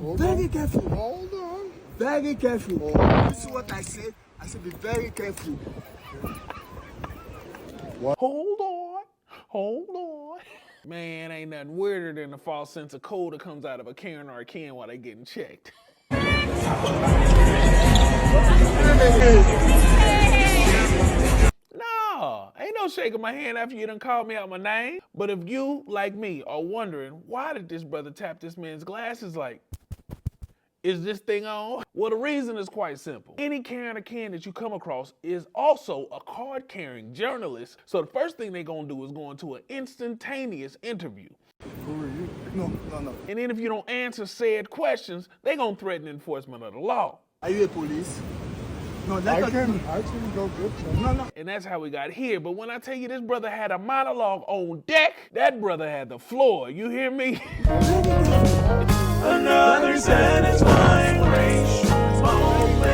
Very careful. Hold on. Very careful. This is what I said. I said be very careful. Hold on. Man, ain't nothing weirder than the false sense of cold that comes out of a Karen or a Ken while they getting checked. No, ain't no shaking my hand after you done called me out my name. But if you, like me, are wondering, why did this brother tap this man's glasses like, is this thing on? Well, the reason is quite simple. Any Karen or Ken that you come across is also a card-carrying journalist. So the first thing they're gonna do is go into an instantaneous interview. No. And then if you don't answer said questions, they're gonna threaten enforcement of the law. Are you a police? No, I can go get you. No. And that's how we got here. But when I tell you this brother had a monologue on deck, that brother had the floor. You hear me? Another satisfying racial moment.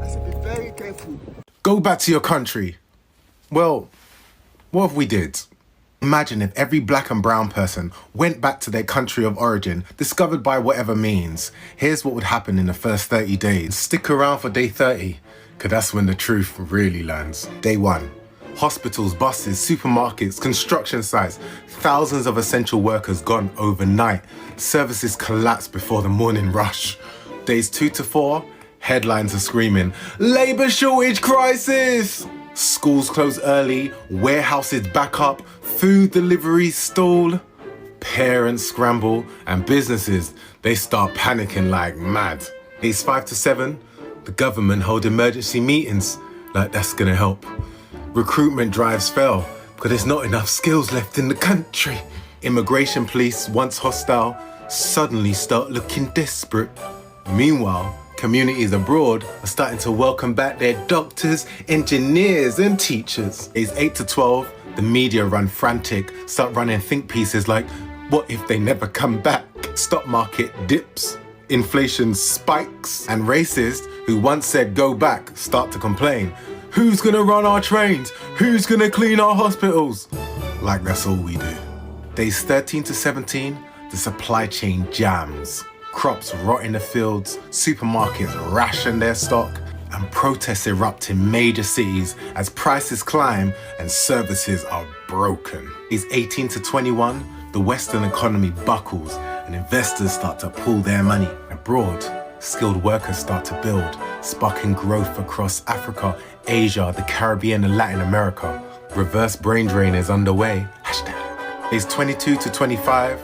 I said be very careful. Go back to your country. Well, what if we did? Imagine if every black and brown person went back to their country of origin, discovered by whatever means. Here's what would happen in the first 30 days. Stick around for day 30, because that's when the truth really lands. Day 1. Hospitals, buses, supermarkets, construction sites, thousands of essential workers gone overnight. Services collapsed before the morning rush. Days 2 to 4, headlines are screaming, "Labour shortage crisis!" Schools close early, warehouses back up, food deliveries stall. Parents scramble, and businesses, they start panicking like mad. Days 5 to 7, the government hold emergency meetings, like that's gonna help. Recruitment drives fail, because there's not enough skills left in the country. Immigration police, once hostile, suddenly start looking desperate. Meanwhile, communities abroad are starting to welcome back their doctors, engineers, and teachers. Days 8 to 12, the media run frantic, start running think pieces like, what if they never come back? Stock market dips, inflation spikes, and racists who once said go back start to complain. Who's gonna run our trains? Who's gonna clean our hospitals? Like that's all we do. Days 13 to 17, the supply chain jams. Crops rot in the fields, supermarkets ration their stock, and protests erupt in major cities as prices climb and services are broken. Days 18 to 21, the Western economy buckles and investors start to pull their money. Abroad, skilled workers start to build, sparking growth across Africa, Asia, the Caribbean, and Latin America. Reverse brain drain is underway. Days 22 to 25,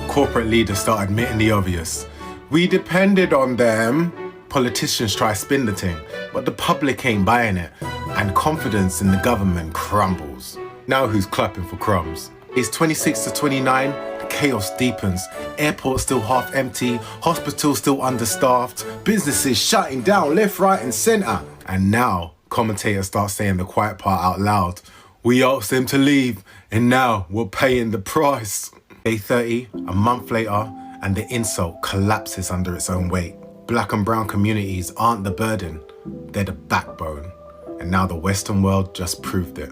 corporate leaders start admitting the obvious. We depended on them. Politicians try to spin the thing, but the public ain't buying it, and confidence in the government crumbles. Now who's clapping for crumbs? Days 26 to 29, the chaos deepens. Airports still half empty, hospitals still understaffed, businesses shutting down left, right, and centre. And now, commentators start saying the quiet part out loud. We asked them to leave, and now we're paying the price. Day 30, a month later, and the insult collapses under its own weight. Black and brown communities aren't the burden, they're the backbone. And now the Western world just proved it.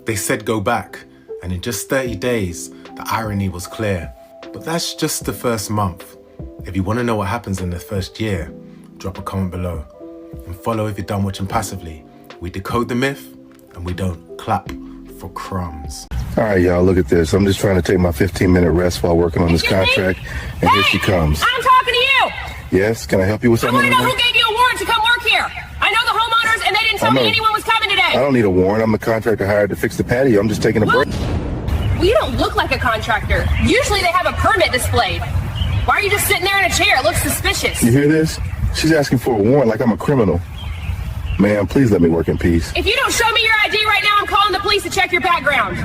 They said go back, and in just 30 days, the irony was clear. But that's just the first month. If you want to know what happens in the first year, drop a comment below. And follow if you're done watching passively. We decode the myth, and we don't clap for crumbs. All right, y'all, look at this. I'm just trying to take my 15-minute rest while working on this contract, and here she comes. I'm talking to you. Yes, can I help you with I something? want to know who gave you a warrant to come work here. I know the homeowners, and they didn't tell me anyone was coming today. I don't need a warrant. I'm the contractor hired to fix the patio. I'm just taking a break. Well, you don't look like a contractor. Usually they have a permit displayed. Why are you just sitting there in a chair? It looks suspicious. You hear this? She's asking for a warrant like I'm a criminal. Ma'am, please let me work in peace. If you don't show me your ID right now, I'm calling the police to check your background.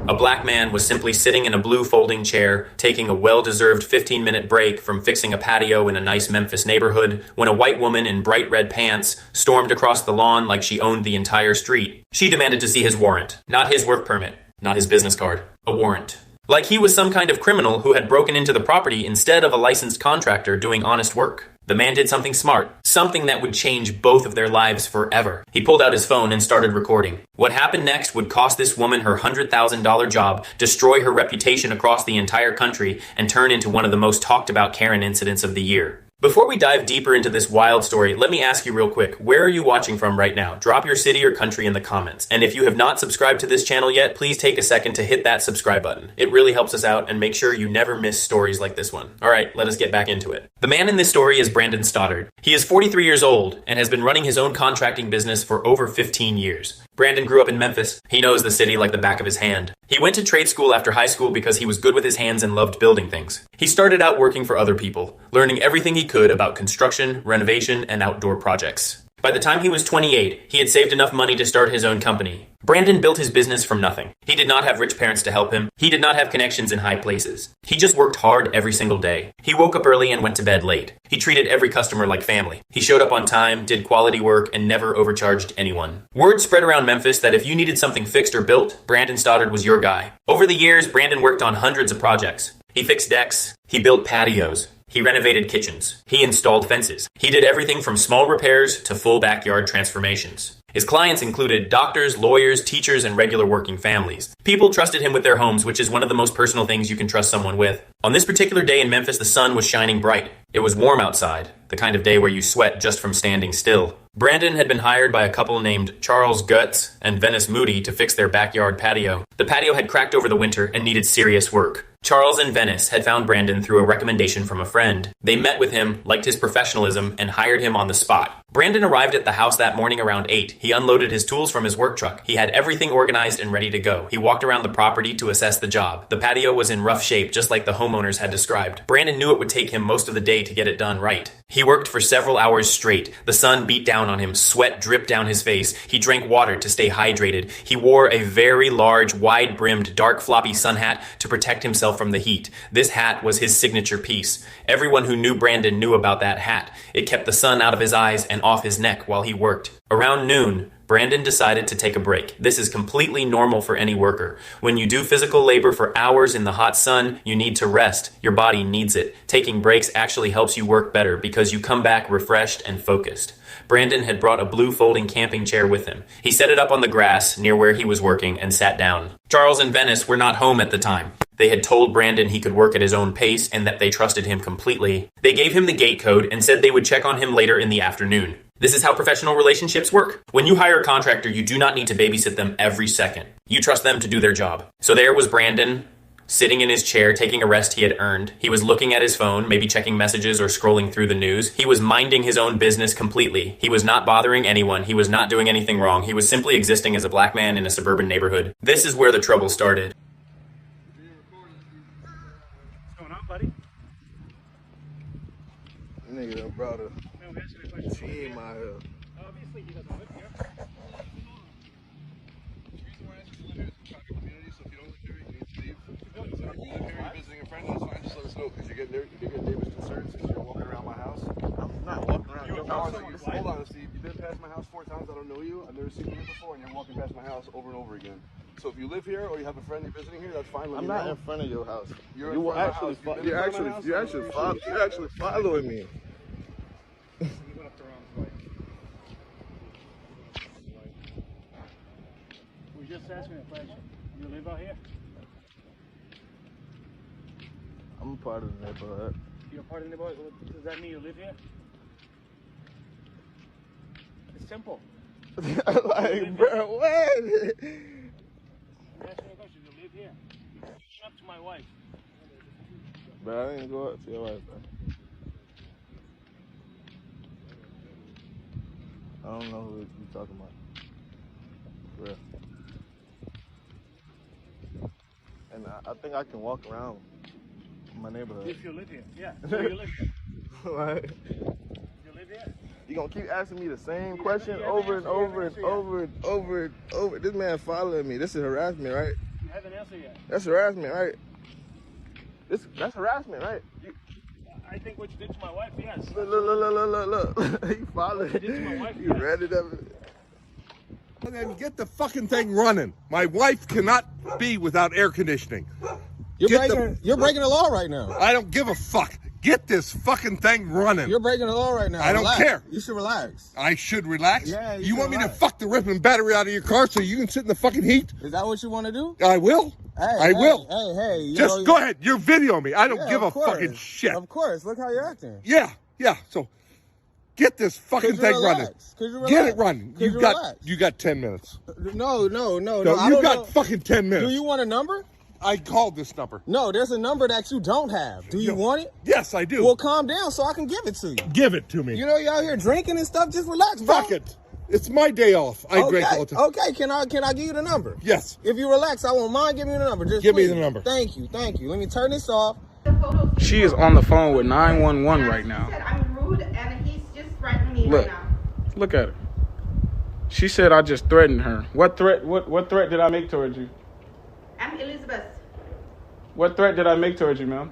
A black man was simply sitting in a blue folding chair, taking a well-deserved 15-minute break from fixing a patio in a nice Memphis neighborhood, when a white woman in bright red pants stormed across the lawn like she owned the entire street. She demanded to see his warrant. Not his work permit. Not his business card. A warrant. Like he was some kind of criminal who had broken into the property instead of a licensed contractor doing honest work. The man did something smart, something that would change both of their lives forever. He pulled out his phone and started recording. What happened next would cost this woman her $100,000 job, destroy her reputation across the entire country, and turn into one of the most talked about Karen incidents of the year. Before we dive deeper into this wild story, let me ask you real quick, where are you watching from right now? Drop your city or country in the comments. And if you have not subscribed to this channel yet, please take a second to hit that subscribe button. It really helps us out, and make sure you never miss stories like this one. All right, let us get back into it. The man in this story is Brandon Stoddard. He is 43 years old and has been running his own contracting business for over 15 years. Brandon grew up in Memphis. He knows the city like the back of his hand. He went to trade school after high school because he was good with his hands and loved building things. He started out working for other people, learning everything he could about construction, renovation, and outdoor projects. By the time he was 28, he had saved enough money to start his own company. Brandon built his business from nothing. He did not have rich parents to help him. He did not have connections in high places. He just worked hard every single day. He woke up early and went to bed late. He treated every customer like family. He showed up on time, did quality work, and never overcharged anyone. Word spread around Memphis that if you needed something fixed or built, Brandon Stoddard was your guy. Over the years, Brandon worked on hundreds of projects. He fixed decks. He built patios. He renovated kitchens. He installed fences. He did everything from small repairs to full backyard transformations. His clients included doctors, lawyers, teachers, and regular working families. People trusted him with their homes, which is one of the most personal things you can trust someone with. On this particular day in Memphis, the sun was shining bright. It was warm outside, the kind of day where you sweat just from standing still. Brandon had been hired by a couple named Charles Guts and Venice Moody to fix their backyard patio. The patio had cracked over the winter and needed serious work. Charles and Venice had found Brandon through a recommendation from a friend. They met with him, liked his professionalism, and hired him on the spot. Brandon arrived at the house that morning around 8. He unloaded his tools from his work truck. He had everything organized and ready to go. He walked around the property to assess the job. The patio was in rough shape, just like the homeowners had described. Brandon knew it would take him most of the day to get it done right. He worked for several hours straight. The sun beat down on him, sweat dripped down his face. He drank water to stay hydrated. He wore a very large, wide-brimmed, dark floppy sun hat to protect himself from the heat. This hat was his signature piece. Everyone who knew Brandon knew about that hat. It kept the sun out of his eyes and off his neck while he worked. Around noon, Brandon decided to take a break. This is completely normal for any worker. When you do physical labor for hours in the hot sun, you need to rest. Your body needs it. Taking breaks actually helps you work better because you come back refreshed and focused. Brandon had brought a blue folding camping chair with him. He set it up on the grass near where he was working and sat down. Charles and Venice were not home at the time. They had told Brandon he could work at his own pace and that they trusted him completely. They gave him the gate code and said they would check on him later in the afternoon. This is how professional relationships work. When you hire a contractor, you do not need to babysit them every second. You trust them to do their job. So there was Brandon, sitting in his chair, taking a rest he had earned. He was looking at his phone, maybe checking messages or scrolling through the news. He was minding his own business completely. He was not bothering anyone. He was not doing anything wrong. He was simply existing as a black man in a suburban neighborhood. This is where the trouble started. What's going on, buddy? Nigga done brought a team out here. Obviously, he doesn't live here. Visiting a friend, that's fine. Just let us know because you get neighbors concerned since you're walking around my house. I'm not walking around your house. Hold on, Steve. You've been past my house 4 times. I don't know you. I've never seen you here before, and you're walking past my house over and over again. So if you live here or you have a friend you're visiting here, that's fine. I'm not in front of your house. You're You in front of my house. you're actually following me. You went up the wrong way. We're just asking a question. You live out here? I'm a part of the neighborhood. You're part of the neighborhood? Does that mean you live here? It's simple. Like, bro, what? I'm asking you a question. You live here? You're up to my wife. Bro, I didn't go up to your wife, bro. I don't know who you talking about. For real. And I think I can walk around my neighborhood. If you live here, yeah. So you live here. Like, You live here? you gonna keep asking me the same question over and over and over and over and over. This man following me. This is harassment, right? You haven't answered yet. That's harassment, right? That's harassment, right? I think what you did to my wife, yes. Look. You followed it. Did to my wife, You yes. read it up. Then get the fucking thing running. My wife cannot be without air conditioning. You're breaking the law right now. I don't give a fuck. Get this fucking thing running. You're breaking the law right now. I don't Relax. care. You should relax. I should relax? Yeah, you You should want me to relax. fuck the ripping battery out of your car so you can sit in the fucking heat? Is that what you want to do? I will. I will. Hey, you Just know, go ahead. You're videoing me. I don't Yeah, give a of course. fucking shit. Of course. Look how you're acting. Yeah. So get this fucking Could you thing relax? running. Could you Get relax? it running. Could you got relax? you got 10 minutes. No. No, I you don't got know. fucking 10 minutes. Do you want a number? I called this number. No, there's a number that you don't have. Do you want it? Yes, I do. Well, calm down so I can give it to you. Give it to me. You know, you out here drinking and stuff. Just relax, bro. Fuck it. It's my day off. I drink all the time. Okay, can I give you the number? Yes. If you relax, I won't mind giving you the number. Just Give me please. the number. Thank you. Let me turn this off. She is on the phone with 911 right now. I'm rude and he's just threatening me Look. right now. Look at her. She said I just threatened her. What threat? What threat did I make towards you? I'm Elizabeth. What threat did I make towards you, ma'am?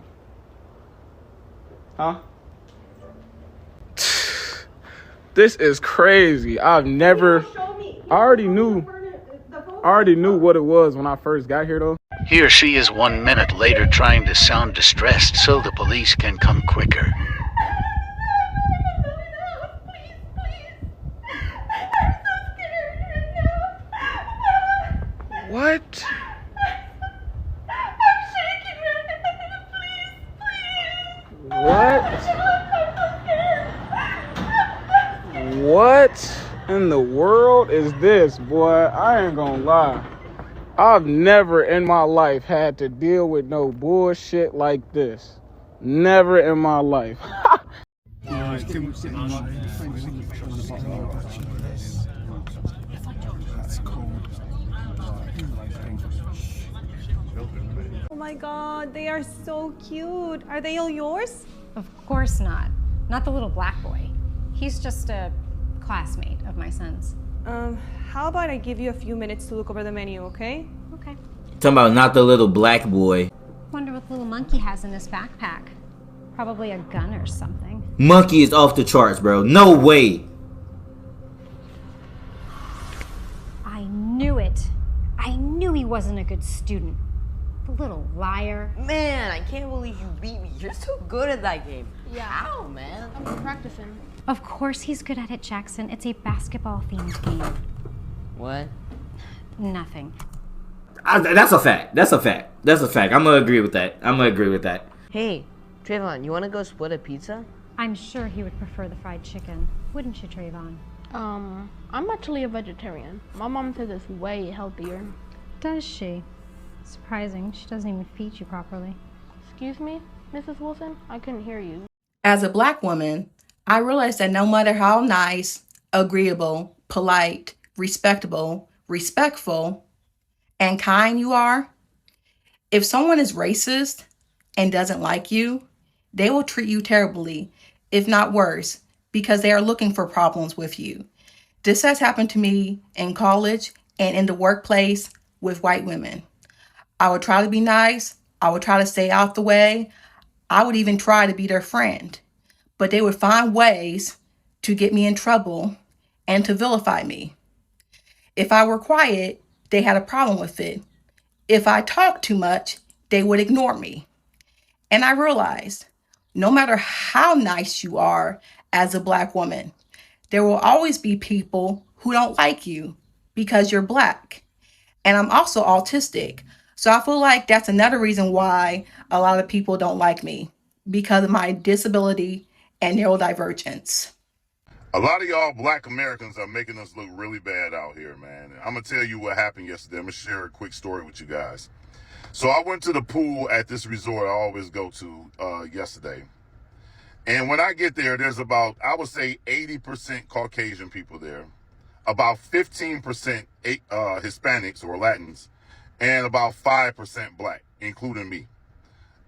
Huh? This is crazy. I already knew what it was when I first got here, though. He or she is 1 minute later trying to sound distressed so the police can come quicker. What? What in the world is this, boy? I ain't gonna lie. I've never in my life had to deal with no bullshit like this. Never in my life. Oh my god, they are so cute. Are they all yours? Of course not. Not the little black boy. He's just a classmate of my son's. How about I give you a few minutes to look over the menu, okay? Okay. Talking about not the little black boy. Wonder what the little monkey has in his backpack. Probably a gun or something. Monkey is off the charts, bro. No way. I knew it. I knew he wasn't a good student. The little liar. Man, I can't believe you beat me. You're so good at that game. Yeah. How, man? I've been practicing. Of course he's good at it, Jackson. It's a basketball-themed game. What? Nothing. That's a fact. That's a fact. I'm gonna agree with that. Hey, Trayvon, you want to go split a pizza? I'm sure he would prefer the fried chicken. Wouldn't you, Trayvon? I'm actually a vegetarian. My mom says it's way healthier. Does she? Surprising. She doesn't even feed you properly. Excuse me, Mrs. Wilson? I couldn't hear you. As a Black woman, I realize that no matter how nice, agreeable, polite, respectable, respectful, and kind you are, if someone is racist and doesn't like you, they will treat you terribly, if not worse, because they are looking for problems with you. This has happened to me in college and in the workplace with white women. I would try to be nice. I would try to stay out the way. I would even try to be their friend. But they would find ways to get me in trouble and to vilify me. If I were quiet, they had a problem with it. If I talked too much, they would ignore me. And I realized, no matter how nice you are as a Black woman, there will always be people who don't like you because you're Black. And I'm also autistic. So I feel like that's another reason why a lot of people don't like me, because of my disability and neurodivergence. A lot of y'all Black Americans are making us look really bad out here, man. I'm going to tell you what happened yesterday. I'm going to share a quick story with you guys. So I went to the pool at this resort I always go to yesterday. And when I get there, there's about, I would say 80% Caucasian people there, about 15% Hispanics or Latins, and about 5% Black, including me.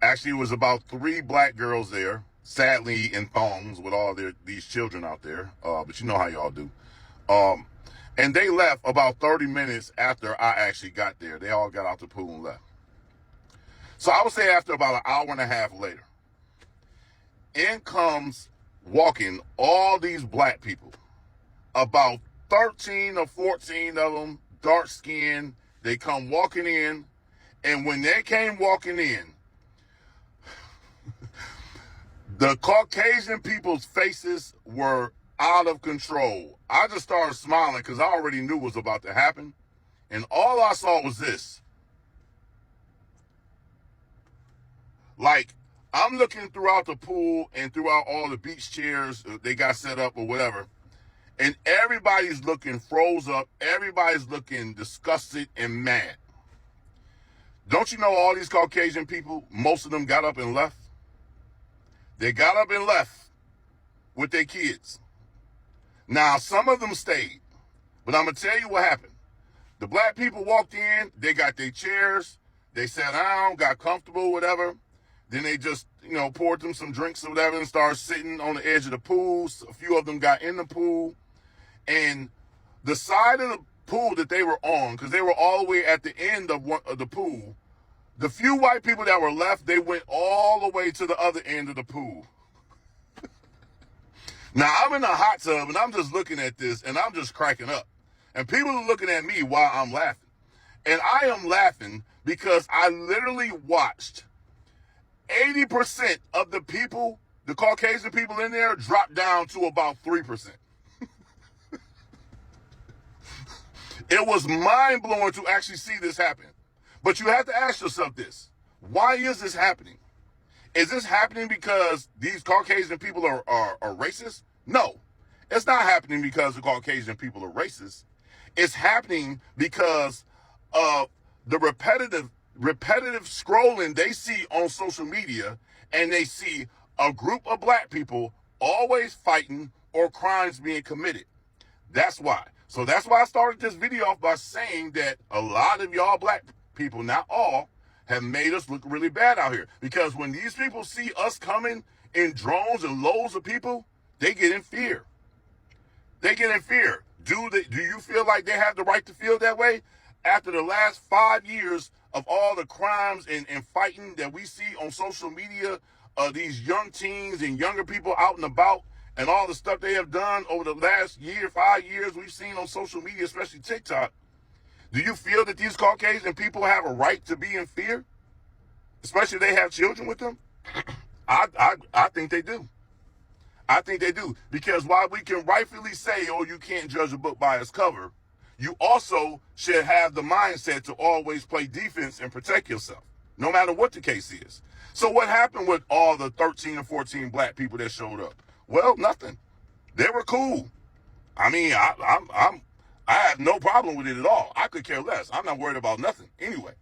Actually, it was about 3 Black girls there, sadly in thongs with all these children out there, but you know how y'all do. And they left about 30 minutes after I actually got there. They all got out the pool and left. So I would say after about an hour and a half later, in comes walking all these Black people, about 13 or 14 of them, dark skinned. They come walking in, and when they came walking in, The Caucasian people's faces were out of control. I just started smiling because I already knew what was about to happen. And all I saw was this. Like, I'm looking throughout the pool and throughout all the beach chairs they got set up or whatever. And everybody's looking froze up. Everybody's looking disgusted and mad. Don't you know all these Caucasian people, most of them got up and left? They got up and left with their kids. Now, some of them stayed, but I'm going to tell you what happened. The black people walked in, they got their chairs, they sat down, got comfortable, whatever. Then they just, poured them some drinks or whatever and started sitting on the edge of the pool. A few of them got in the pool. And the side of the pool that they were on, because they were all the way at the end of the pool, the few white people that were left, they went all the way to the other end of the pool. Now, I'm in the hot tub, and I'm just looking at this, and I'm just cracking up. And people are looking at me while I'm laughing. And I am laughing because I literally watched 80% of the people, the Caucasian people in there, drop down to about 3%. It was mind-blowing to actually see this happen. But you have to ask yourself this. Why is this happening? Is this happening because these Caucasian people are racist? No. It's not happening because the Caucasian people are racist. It's happening because of the repetitive scrolling they see on social media, and they see a group of black people always fighting or crimes being committed. That's why. So that's why I started this video off by saying that a lot of y'all black people, not all, have made us look really bad out here. Because when these people see us coming in drones and loads of people, they get in fear. They get in fear. Do you feel like they have the right to feel that way? After the last 5 years of all the crimes and fighting that we see on social media, these young teens and younger people out and about, and all the stuff they have done over the last 5 years we've seen on social media, especially TikTok, do you feel that these Caucasian people have a right to be in fear? Especially if they have children with them? I think they do. I think they do. Because while we can rightfully say, oh, you can't judge a book by its cover, you also should have the mindset to always play defense and protect yourself, no matter what the case is. So what happened with all the 13 or 14 black people that showed up? Well, nothing. They were cool. I mean, I have no problem with it at all. I could care less. I'm not worried about nothing anyway.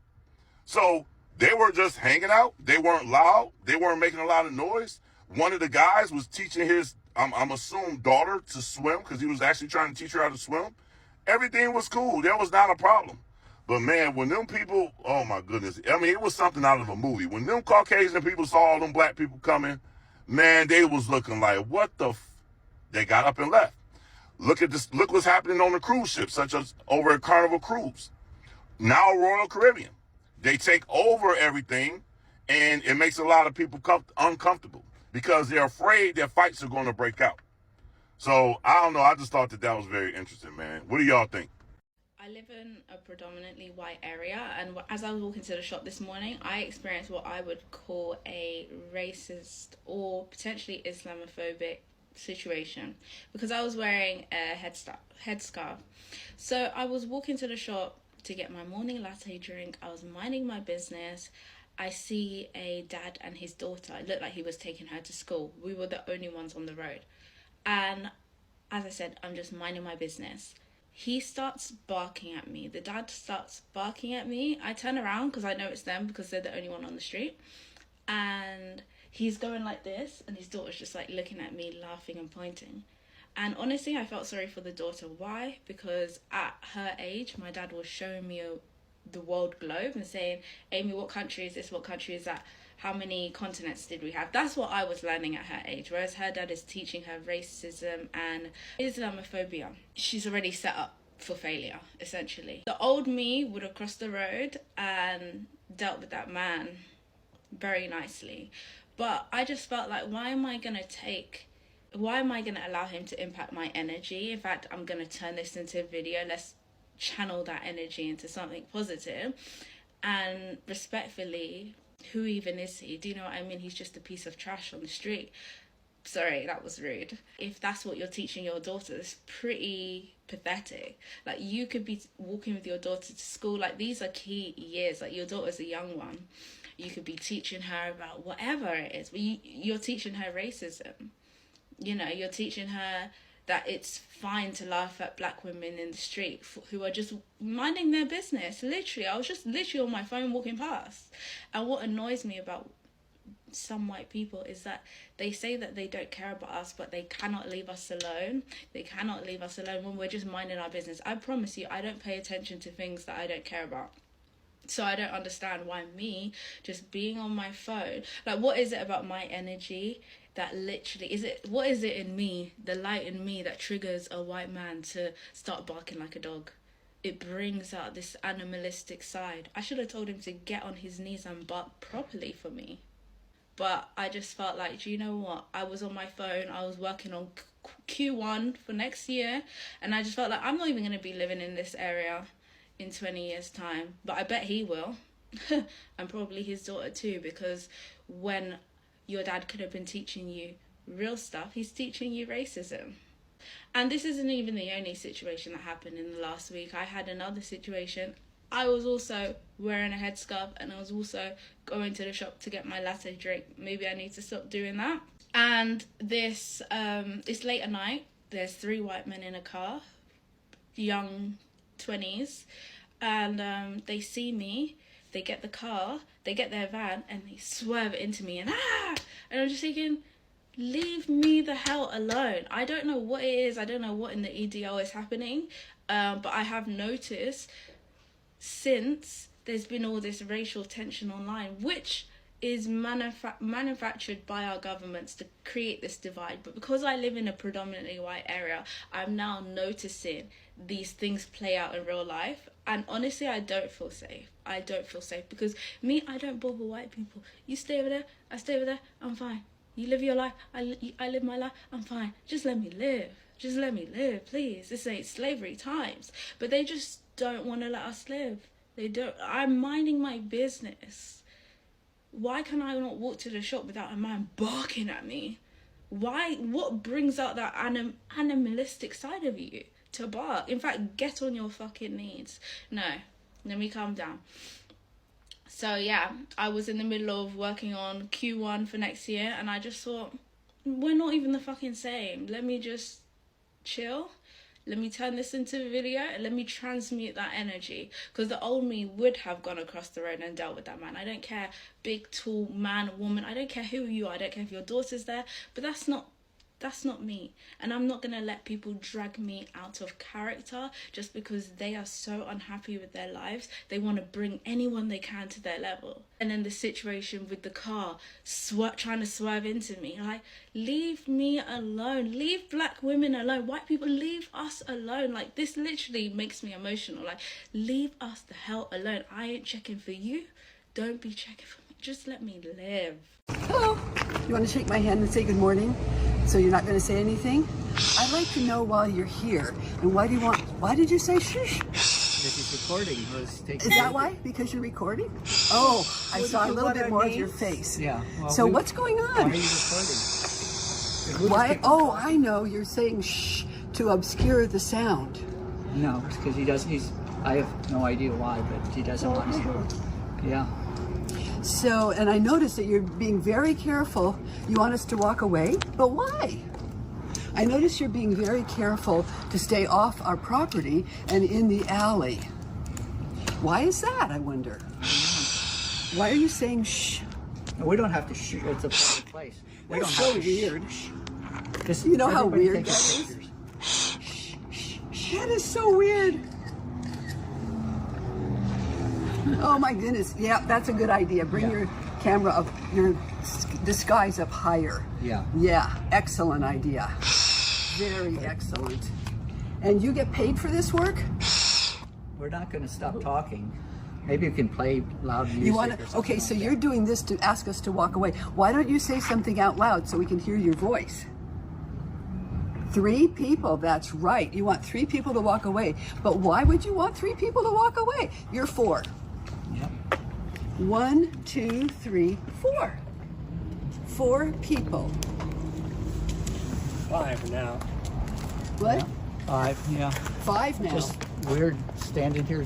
So they were just hanging out. They weren't loud. They weren't making a lot of noise. One of the guys was teaching his, I'm assuming, daughter to swim, because he was actually trying to teach her how to swim. Everything was cool. There was not a problem. But man, when them people, oh my goodness, I mean, it was something out of a movie. When them Caucasian people saw all them black people coming, man, they was looking like, what the they got up and left. Look at this. Look what's happening on the cruise ships, such as over at Carnival Cruise. Now Royal Caribbean. They take over everything, and it makes a lot of people uncomfortable because they're afraid that fights are going to break out. So, I don't know. I just thought that was very interesting, man. What do y'all think? I live in a predominantly white area, and as I was walking to the shop this morning, I experienced what I would call a racist or potentially Islamophobic situation because I was wearing a headscarf. So I was walking to the shop to get my morning latte drink. I was minding my business. I see a dad and his daughter. It looked like he was taking her to school. We were the only ones on the road. And as I said, I'm just minding my business. He starts barking at me. The dad starts barking at me. I turn around because I know it's them because they're the only one on the street. And he's going like this, and his daughter's just like looking at me, laughing and pointing. And honestly, I felt sorry for the daughter. Why? Because at her age, my dad was showing me the world globe and saying, Amy, what country is this? What country is that? How many continents did we have? That's what I was learning at her age, whereas her dad is teaching her racism and Islamophobia. She's already set up for failure, essentially. The old me would have crossed the road and dealt with that man very nicely. But I just felt like, why am I going to allow him to impact my energy? In fact, I'm going to turn this into a video. Let's channel that energy into something positive and respectfully Who even is he? Do you know what I mean? He's just a piece of trash on the street. Sorry, that was rude. If that's what you're teaching your daughter, it's pretty pathetic. Like, you could be walking with your daughter to school. Like, these are key years. Like, your daughter's a young one. You could be teaching her about whatever it is. But you're teaching her racism. You know, you're teaching her that it's fine to laugh at black women in the street who are just minding their business. Literally, I was just literally on my phone walking past. And what annoys me about some white people is that they say that they don't care about us, but they cannot leave us alone. They cannot leave us alone when we're just minding our business. I promise you, I don't pay attention to things that I don't care about. So I don't understand why me just being on my phone, like, what is it about my energy that literally, what is it in me, the light in me, that triggers a white man to start barking like a dog? It brings out this animalistic side. I should have told him to get on his knees and bark properly for me. But I just felt like, do you know what? I was on my phone. I was working on Q1 for next year. And I just felt like I'm not even going to be living in this area in 20 years' time. But I bet he will. And probably his daughter too. Because when your dad could have been teaching you real stuff, he's teaching you racism. And this isn't even the only situation that happened in the last week. I had another situation. I was also wearing a headscarf and I was also going to the shop to get my latte drink. Maybe I need to stop doing that. And this, it's late at night. There's 3 white men in a car, young 20s. And they see me, they get the car, they get their van and they swerve into me and And I'm just thinking, leave me the hell alone. I don't know what it is. I don't know what in the EDL is happening. But I have noticed since there's been all this racial tension online, which is manufactured by our governments to create this divide. But because I live in a predominantly white area, I'm now noticing these things play out in real life. And honestly, I don't feel safe. I don't feel safe because me, I don't bother white people. You stay over there, I stay over there, I'm fine. You live your life, I live my life, I'm fine. Just let me live. Just let me live, please. This ain't slavery times. But they just don't want to let us live. They don't. I'm minding my business. Why can I not walk to the shop without a man barking at me? Why? What brings out that animalistic side of you to bark? In fact, get on your fucking knees. No, let me calm down. So yeah, I was in the middle of working on Q1 for next year and I just thought, we're not even the fucking same. Let me just chill. Let me turn this into a video and let me transmute that energy. Because the old me would have gone across the road and dealt with that man. I don't care, big, tall, man, woman. I don't care who you are. I don't care if your daughter's there. But that's not me. And I'm not going to let people drag me out of character just because they are so unhappy with their lives. They want to bring anyone they can to their level. And then the situation with the car, trying to swerve into me. Like, leave me alone. Leave black women alone. White people, leave us alone. Like, this literally makes me emotional. Like, leave us the hell alone. I ain't checking for you. Don't be checking for me. Just let me live. Hello. You want to shake my hand and say good morning? So you're not going to say anything? I'd like to know while you're here. And why did you say shush? Because he's recording. Is that why? Because you're recording? Oh, I saw a little bit more of your face. Yeah. Well, so what's going on? Why are you recording? Why? Oh, I know. You're saying shh to obscure the sound. No, because he does. I have no idea why, but he doesn't want to. Yeah. So, and I noticed that you're being very careful. You want us to walk away? But why? I notice you're being very careful to stay off our property and in the alley. Why is that, I wonder? Why are you saying shh? No, we don't have to shh. It's a public place. That's so weird. Just you know how weird that is? That is so weird. Oh my goodness. Yeah, that's a good idea. Bring your camera up, your disguise up higher. Yeah. Yeah, excellent idea. Very excellent. And you get paid for this work? We're not going to stop talking. Maybe you can play loud music. You want to? Okay, so you're doing this to ask us to walk away. Why don't you say something out loud so we can hear your voice? 3 people, that's right. You want 3 people to walk away. But why would you want 3 people to walk away? You're 4. Yep. 1, 2, 3, 4. 4 people. 5 now. What? Yeah. 5, yeah. 5 now. Just weird standing here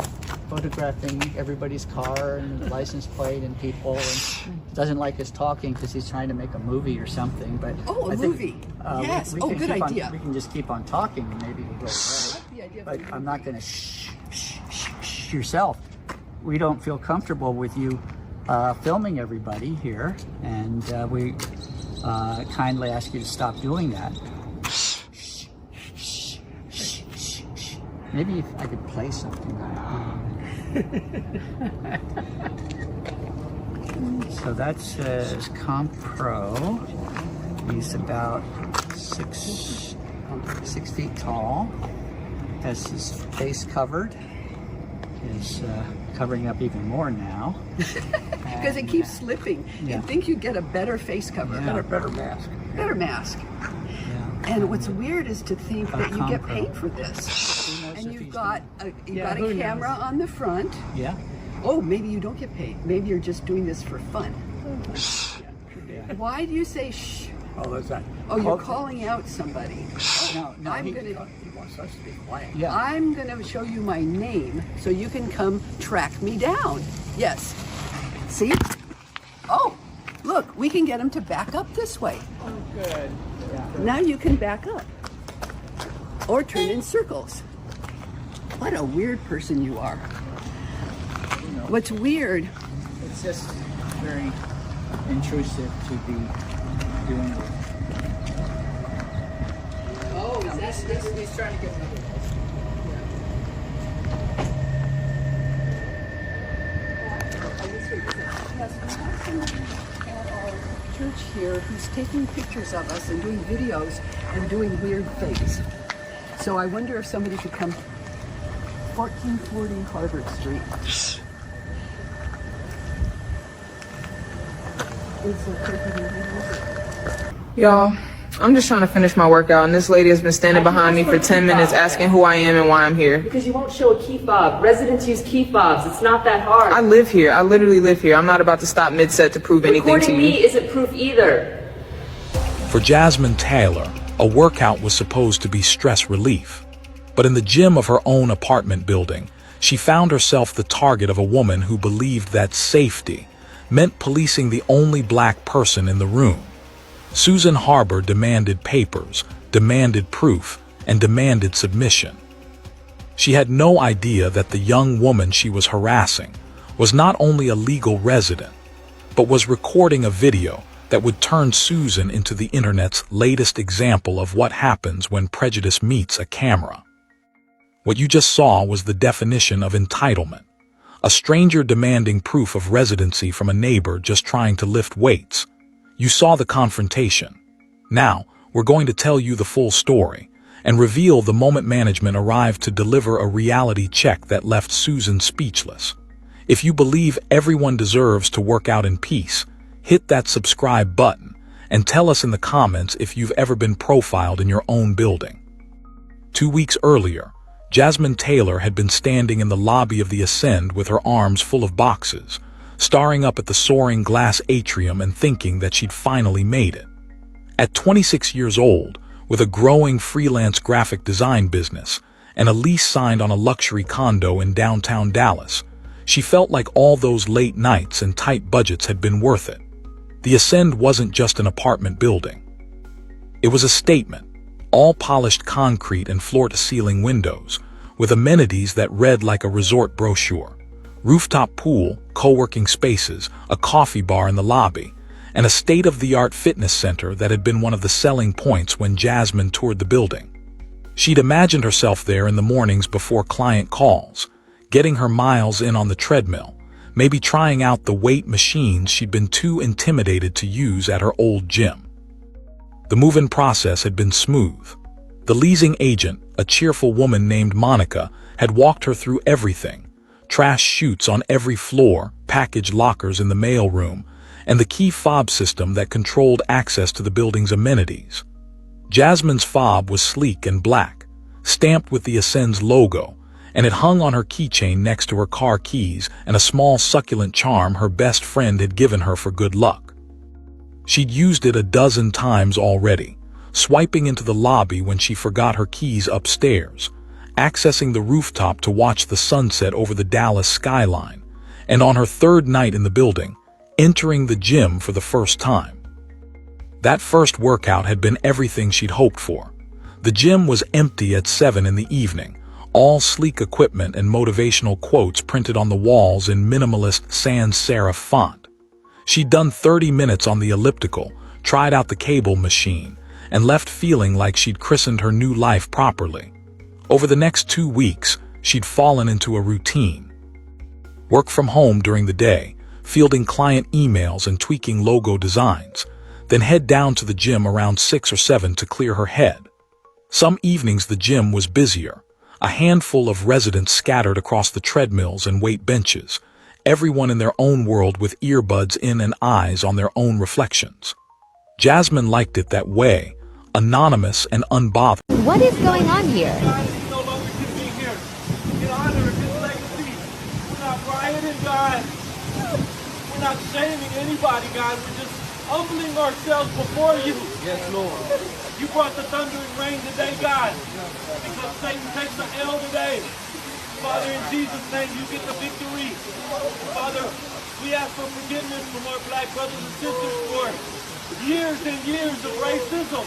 photographing everybody's car and license plate and people, and doesn't like us talking because he's trying to make a movie or something. But Oh, a I think, movie. we Yes. can Oh, good keep idea. We can just keep on talking and maybe we'll go the away. idea of But a I'm not going to shh yourself. We don't feel comfortable with you filming everybody here, and we kindly ask you to stop doing that. Maybe if I could play something. So that says Comp Pro. He's about 6 feet tall. Has his face covered. Is covering up even more now. Because it keeps slipping. Yeah. You'd think you'd get a better face cover. Yeah. Better mask. Better mask. And what's weird is to think that you get paid for this. And you've got a camera on the front. Yeah. Oh, maybe you don't get paid. Maybe you're just doing this for fun. Why do you say shh? Oh, that's that. Oh, you're calling out somebody. No, I'm he wants us to be quiet. Yeah. I'm gonna show you my name so you can come track me down. Yes. See? Oh, look, we can get him to back up this way. Oh, good. Yeah. Now you can back up. Or turn in circles. What a weird person you are. What's weird? It's just very intrusive to be doing it. Oh, he's trying to get another. Yes, we have somebody at our church here who's taking pictures of us and doing videos and doing weird things. So I wonder if somebody could come 1440 Harvard Street. Y'all, I'm just trying to finish my workout, and this lady has been standing behind me for 10 minutes asking who I am and why I'm here. Because you won't show a key fob. Residents use key fobs. It's not that hard. I live here. I literally live here. I'm not about to stop mid-set to prove anything to Recording you. me isn't proof either. For Jasmine Taylor, a workout was supposed to be stress relief. But in the gym of her own apartment building, she found herself the target of a woman who believed that safety meant policing the only black person in the room. Susan Harbor demanded papers, demanded proof, and demanded submission. She had no idea that the young woman she was harassing was not only a legal resident, but was recording a video that would turn Susan into the internet's latest example of what happens when prejudice meets a camera. What you just saw was the definition of entitlement. A stranger demanding proof of residency from a neighbor just trying to lift weights. You saw the confrontation. Now, we're going to tell you the full story and reveal the moment management arrived to deliver a reality check that left Susan speechless. If you believe everyone deserves to work out in peace, hit that subscribe button and tell us in the comments if you've ever been profiled in your own building. 2 weeks earlier, Jasmine Taylor had been standing in the lobby of the Ascend with her arms full of boxes, staring up at the soaring glass atrium and thinking that she'd finally made it. At 26 years old, with a growing freelance graphic design business and a lease signed on a luxury condo in downtown Dallas, she felt like all those late nights and tight budgets had been worth it. The Ascend wasn't just an apartment building. It was a statement, all polished concrete and floor-to-ceiling windows, with amenities that read like a resort brochure. Rooftop pool, co-working spaces, a coffee bar in the lobby, and a state-of-the-art fitness center that had been one of the selling points when Jasmine toured the building. She'd imagined herself there in the mornings before client calls, getting her miles in on the treadmill, maybe trying out the weight machines she'd been too intimidated to use at her old gym. The move-in process had been smooth. The leasing agent, a cheerful woman named Monica, had walked her through everything: trash chutes on every floor, package lockers in the mail room, and the key fob system that controlled access to the building's amenities. Jasmine's fob was sleek and black, stamped with the Ascend's logo, and it hung on her keychain next to her car keys and a small succulent charm her best friend had given her for good luck. She'd used it a dozen times already, swiping into the lobby when she forgot her keys upstairs, accessing the rooftop to watch the sunset over the Dallas skyline, and on her third night in the building, entering the gym for the first time. That first workout had been everything she'd hoped for. The gym was empty at 7 in the evening, all sleek equipment and motivational quotes printed on the walls in minimalist sans serif font. She'd done 30 minutes on the elliptical, tried out the cable machine, and left feeling like she'd christened her new life properly. Over the next 2 weeks, she'd fallen into a routine. Work from home during the day, fielding client emails and tweaking logo designs, then head down to the gym around 6 or 7 to clear her head. Some evenings the gym was busier, a handful of residents scattered across the treadmills and weight benches, everyone in their own world with earbuds in and eyes on their own reflections. Jasmine liked it that way, anonymous and unbothered. What is going on here? Guys, no longer can be here. In honor of his legacy. We're not rioting, God. We're not shaming anybody, God. We're just humbling ourselves before you. Yes, Lord. You brought the thunder and rain today, God. Because Satan takes the L today. Father, in Jesus' name, you get the victory. Father, we ask for forgiveness from our black brothers and sisters for years and years of racism.